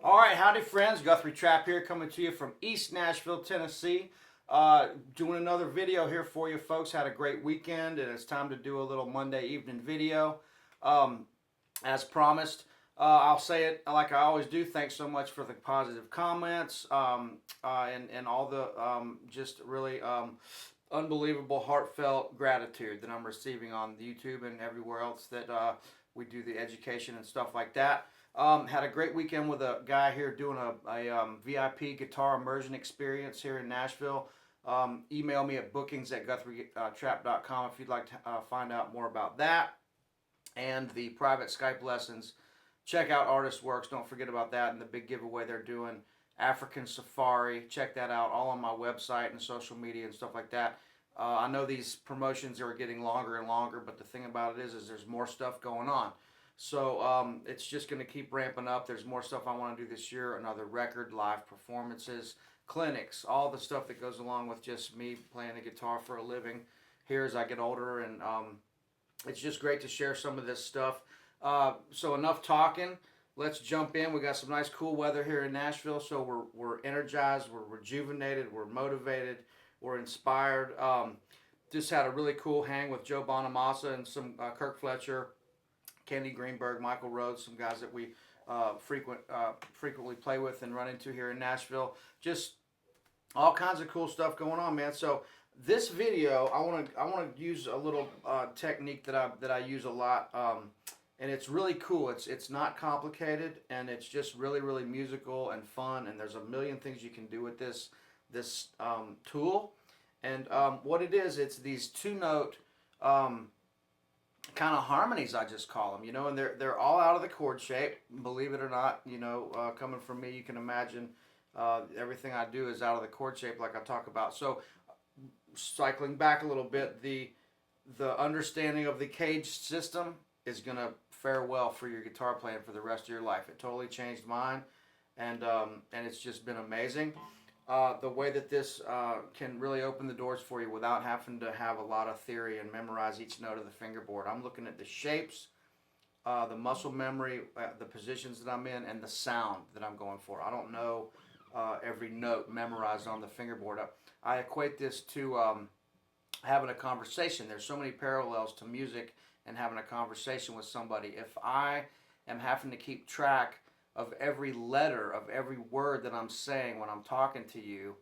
Alright, howdy friends, Guthrie Trapp here, coming to you from East Nashville, Tennessee. Doing another video here for you folks. Had a great weekend and it's time to do a little Monday evening video. As promised, I'll say it like I always do. Thanks so much for the positive comments and all the just really unbelievable heartfelt gratitude that I'm receiving on YouTube and everywhere else that we do the education and stuff like that. Had a great weekend with a guy here doing a VIP guitar immersion experience here in Nashville. Email me at bookings@guthrietrapp.com if you'd like to find out more about that and the private Skype lessons. Check out Artist Works. Don't forget about that and the big giveaway they're doing. African Safari. Check that out all on my website and social media and stuff like that. I know these promotions are getting longer and longer, but the thing about it is there's more stuff going on. So it's just going to keep ramping up. There's more stuff I want to do this year. Another record, live performances, clinics, all the stuff that goes along with just me playing the guitar for a living here as I get older. And it's just great to share some of this stuff. So enough talking. Let's jump in. We got some nice cool weather here in Nashville. So we're energized. We're rejuvenated. We're motivated. We're inspired. Just had a really cool hang with Joe Bonamassa and some Kirk Fletcher, Kenny Greenberg, Michael Rhodes, some guys that we frequently play with and run into here in Nashville. Just all kinds of cool stuff going on, man. So this video, I want to use a little technique that I use a lot, and it's really cool. It's not complicated, and it's just really musical and fun. And there's a million things you can do with this tool. And what it is, it's these 2-note kind of harmonies, I just call them, you know, and they're all out of the chord shape, believe it or not. You know, coming from me, you can imagine everything I do is out of the chord shape like I talk about. So cycling back a little bit, the understanding of the cage system is going to fare well for your guitar playing for the rest of your life. It totally changed mine, and it's just been amazing. The way that this can really open the doors for you without having to have a lot of theory and memorize each note of the fingerboard. I'm looking at the shapes, the muscle memory, the positions that I'm in, and the sound that I'm going for. I don't know every note memorized on the fingerboard. I equate this to having a conversation. There's so many parallels to music and having a conversation with somebody. If I am having to keep track of every letter, of every word that I'm saying when I'm talking to you,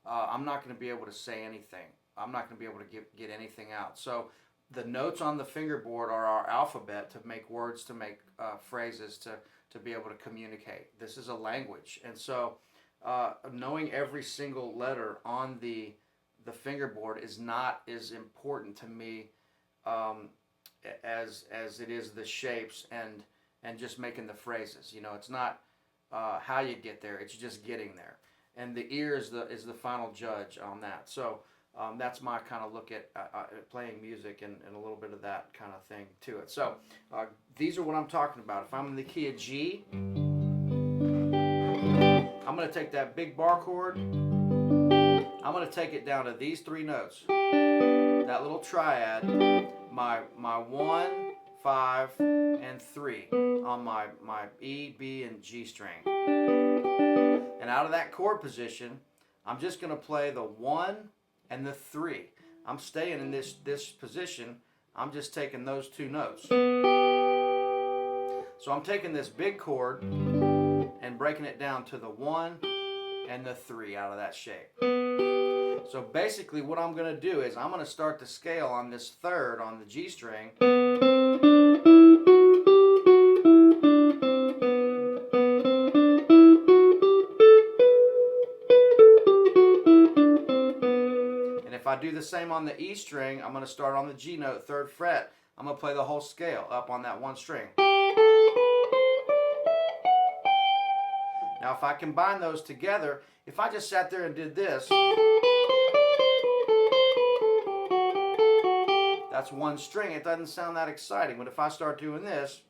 I'm not going to be able to say anything. I'm not going to be able to get anything out. So the notes on the fingerboard are our alphabet to make words, to make phrases, to be able to communicate. This is a language. And so knowing every single letter on the fingerboard is not as important to me as it is the shapes and just making the phrases. You know, it's not how you get there, it's just getting there. And the ear is the final judge on that. So that's my kind of look at playing music and a little bit of that kind of thing to it. So these are what I'm talking about. If I'm in the key of G, I'm going to take that big bar chord, I'm going to take it down to these 3 notes. That little triad, my 1, 5, and 3 on my E, B, and G string. And out of that chord position, I'm just going to play the 1 and the 3. I'm staying in this position. I'm just taking those 2 notes. So I'm taking this big chord and breaking it down to the 1 and the 3 out of that shape. So basically what I'm going to do is I'm going to start the scale on this 3rd on the G string. And if I do the same on the E string, I'm going to start on the G note, 3rd fret. I'm going to play the whole scale up on that 1 string. Now if I combine those together, if I just sat there and did this, that's one string. It doesn't sound that exciting. But if I start doing this,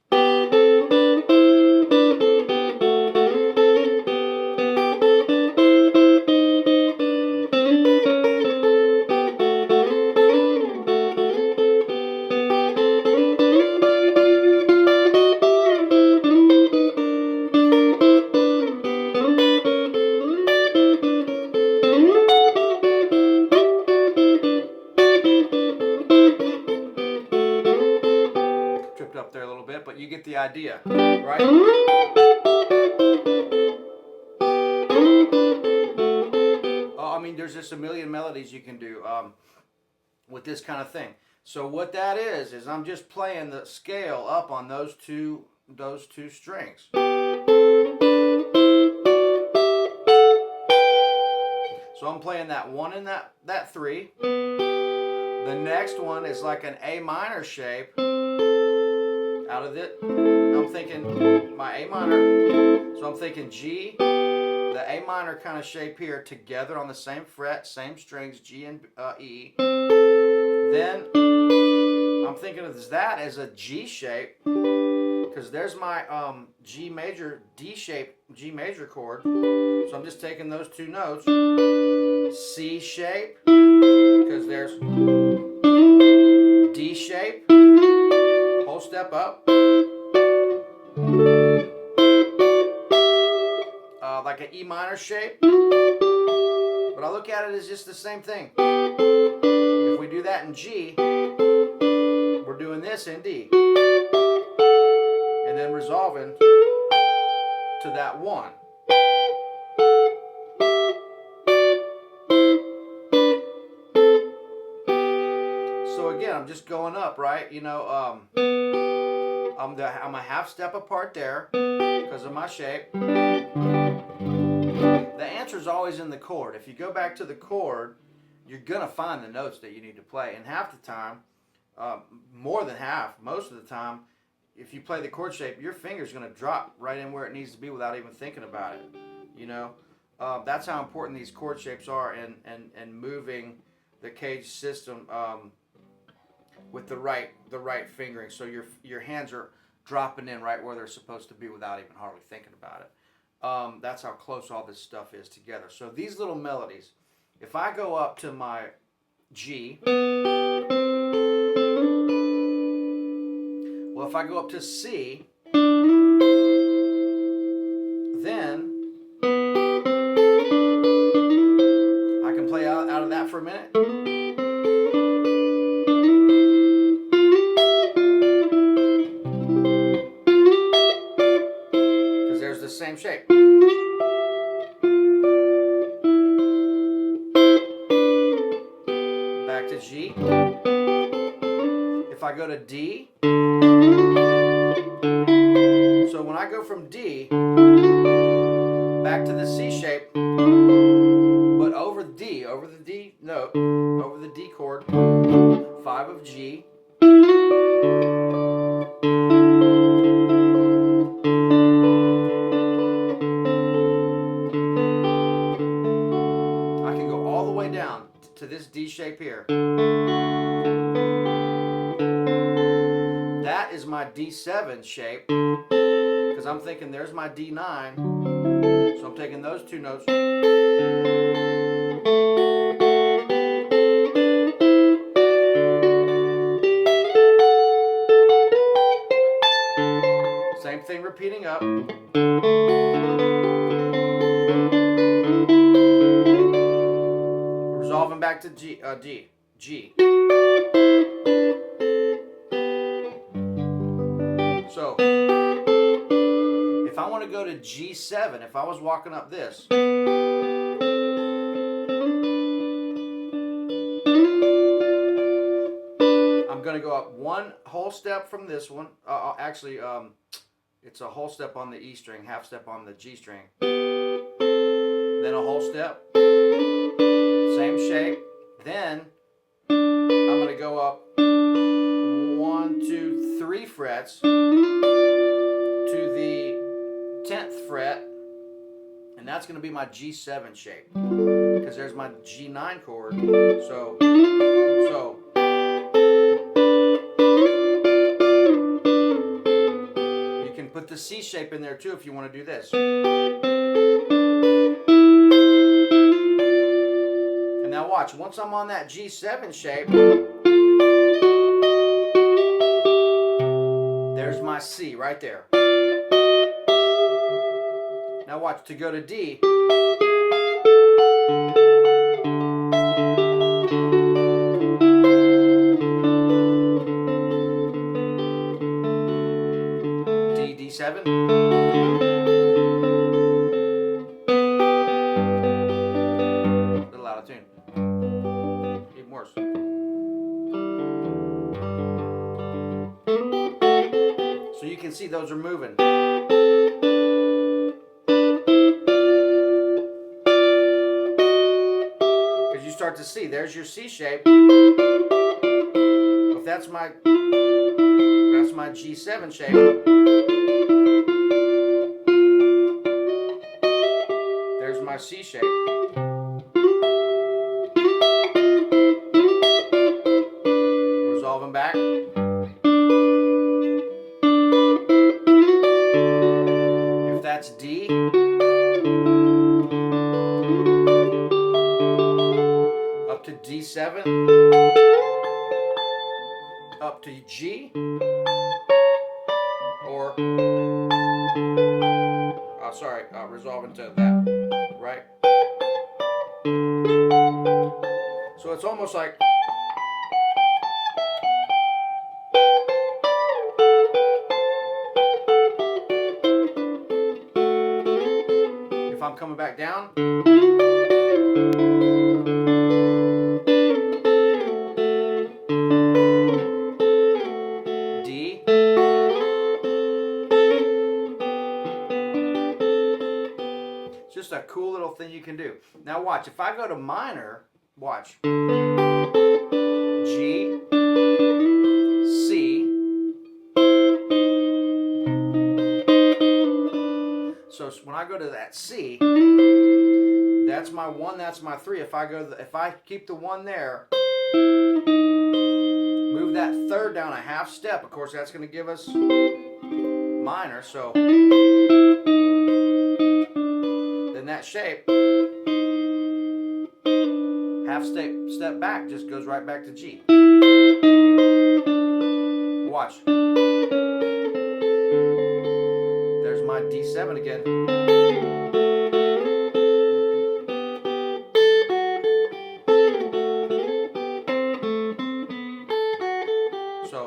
up there a little bit, but you get the idea, right? Oh, I mean, there's just a million melodies you can do with this kind of thing. So what that is I'm just playing the scale up on those two strings. So I'm playing that 1 and that 3. The next one is like an A minor shape. Out of it, I'm thinking my A minor, so I'm thinking G, the A minor kind of shape here, together on the same fret, same strings, G and E. Then I'm thinking of that as a G shape, because there's my G major, D shape, G major chord. So I'm just taking those two notes, C shape, because there's D shape, whole step up, like an E minor shape, but I look at it as just the same thing. If we do that in G, we're doing this in D, and then resolving to that 1. So again, I'm just going up, right? You know, I'm a half step apart there because of my shape. The answer is always in the chord. If you go back to the chord, you're going to find the notes that you need to play. And half the time, more than half, most of the time, if you play the chord shape, your finger's going to drop right in where it needs to be without even thinking about it. You know, that's how important these chord shapes are, and moving the cage system with the right fingering, so your hands are dropping in right where they're supposed to be without even hardly thinking about it. That's how close all this stuff is together. So these little melodies, if I go up to my G, well, if I go up to C, then I can play out of that for a minute. Because there's the same shape. Back to G. If I go to D, so when I go from D back to the C shape, but over D, over the D note, over the D chord, 5 of G, I can go all the way down to this D shape here. That is my D7 shape, because I'm thinking there's my D9, so I'm taking those two notes. Same thing repeating up. Resolving back to G. So, if I want to go to G7, if I was walking up this, I'm going to go up one whole step from this one. It's a whole step on the E string, half step on the G string. Then a whole step, same shape. Then I'm going to go up 1, 2, 3 frets to the 10th fret And that's going to be my G7 shape, because there's my G9 chord. So you can put the C shape in there too if you want to do this. And now watch, once I'm on that G7 shape, there's my C right there. Now watch, to go to D, D7. A little out of tune. Even worse. So you can see those are moving. Because you start to see, there's your C shape. If that's my G7 shape. There's my C shape. Resolving back. If that's D, up to D7, up to G, or resolving to that, right? So it's almost like if I'm coming back down, D, it's just a cool little thing you can do. Now watch, if I go to minor, watch, G, C. So when I go to that C, that's my 1, that's my 3. If I keep the 1 there, move that 3rd down a half step, of course that's going to give us minor, so then that shape, half step back, just goes right back to G. Watch. There's my D7 again. So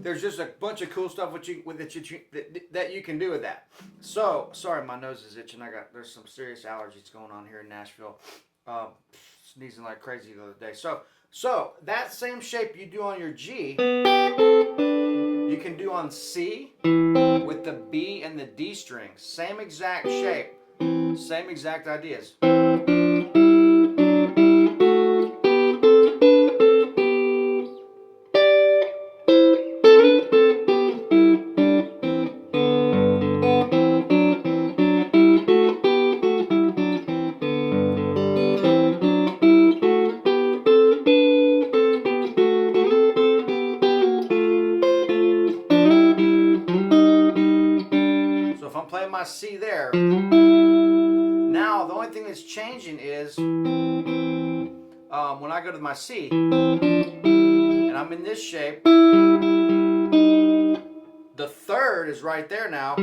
there's just a bunch of cool stuff that you can do with that. So sorry, my nose is itching. There's some serious allergies going on here in Nashville. Sneezing like crazy the other day. So that same shape you do on your G, you can do on C with the B and the D strings. Same exact shape, same exact ideas. Playing my C there. Now the only thing that's changing is when I go to my C and I'm in this shape, the 3rd is right there now.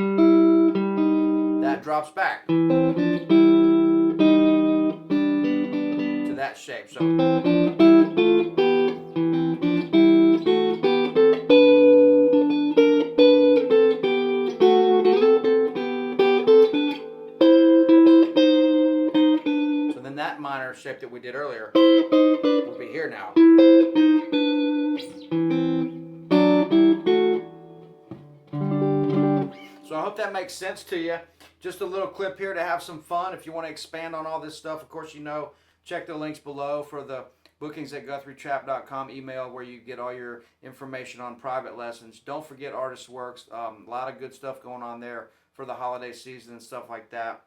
That drops back to that shape. So shape that we did earlier will be here now. So I hope that makes sense to you. Just a little clip here to have some fun. If you want to expand on all this stuff, of course, check the links below for the bookings at GuthrieTrapp.com email where you get all your information on private lessons. Don't forget Artist Works. A lot of good stuff going on there for the holiday season and stuff like that.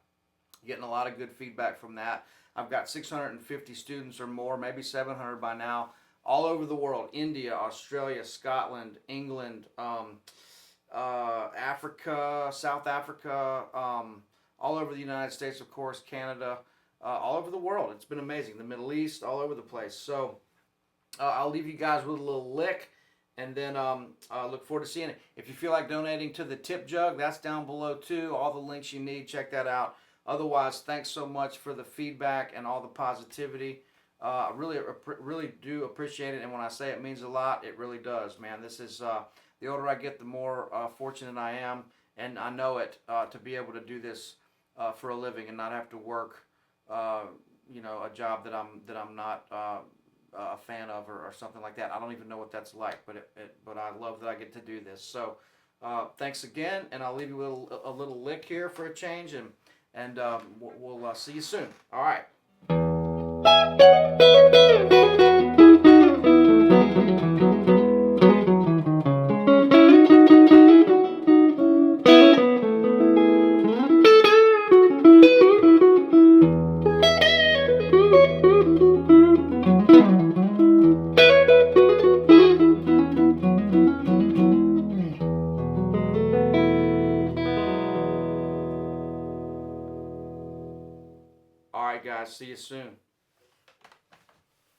Getting a lot of good feedback from that. I've got 650 students or more, maybe 700 by now, all over the world. India, Australia, Scotland, England, Africa, South Africa, all over the United States, of course, Canada, all over the world. It's been amazing. The Middle East, all over the place. So I'll leave you guys with a little lick, and then look forward to seeing it. If you feel like donating to the tip jug, that's down below too. All the links you need, check that out. Otherwise, thanks so much for the feedback and all the positivity. I really do appreciate it, and when I say it means a lot, it really does, man. This is the older I get, the more fortunate I am, and I know it to be able to do this for a living and not have to work, a job that I'm not a fan of or something like that. I don't even know what that's like, but I love that I get to do this. So thanks again, and I'll leave you with a little lick here for a change, and we'll see you soon. All right. All right, guys. See you soon.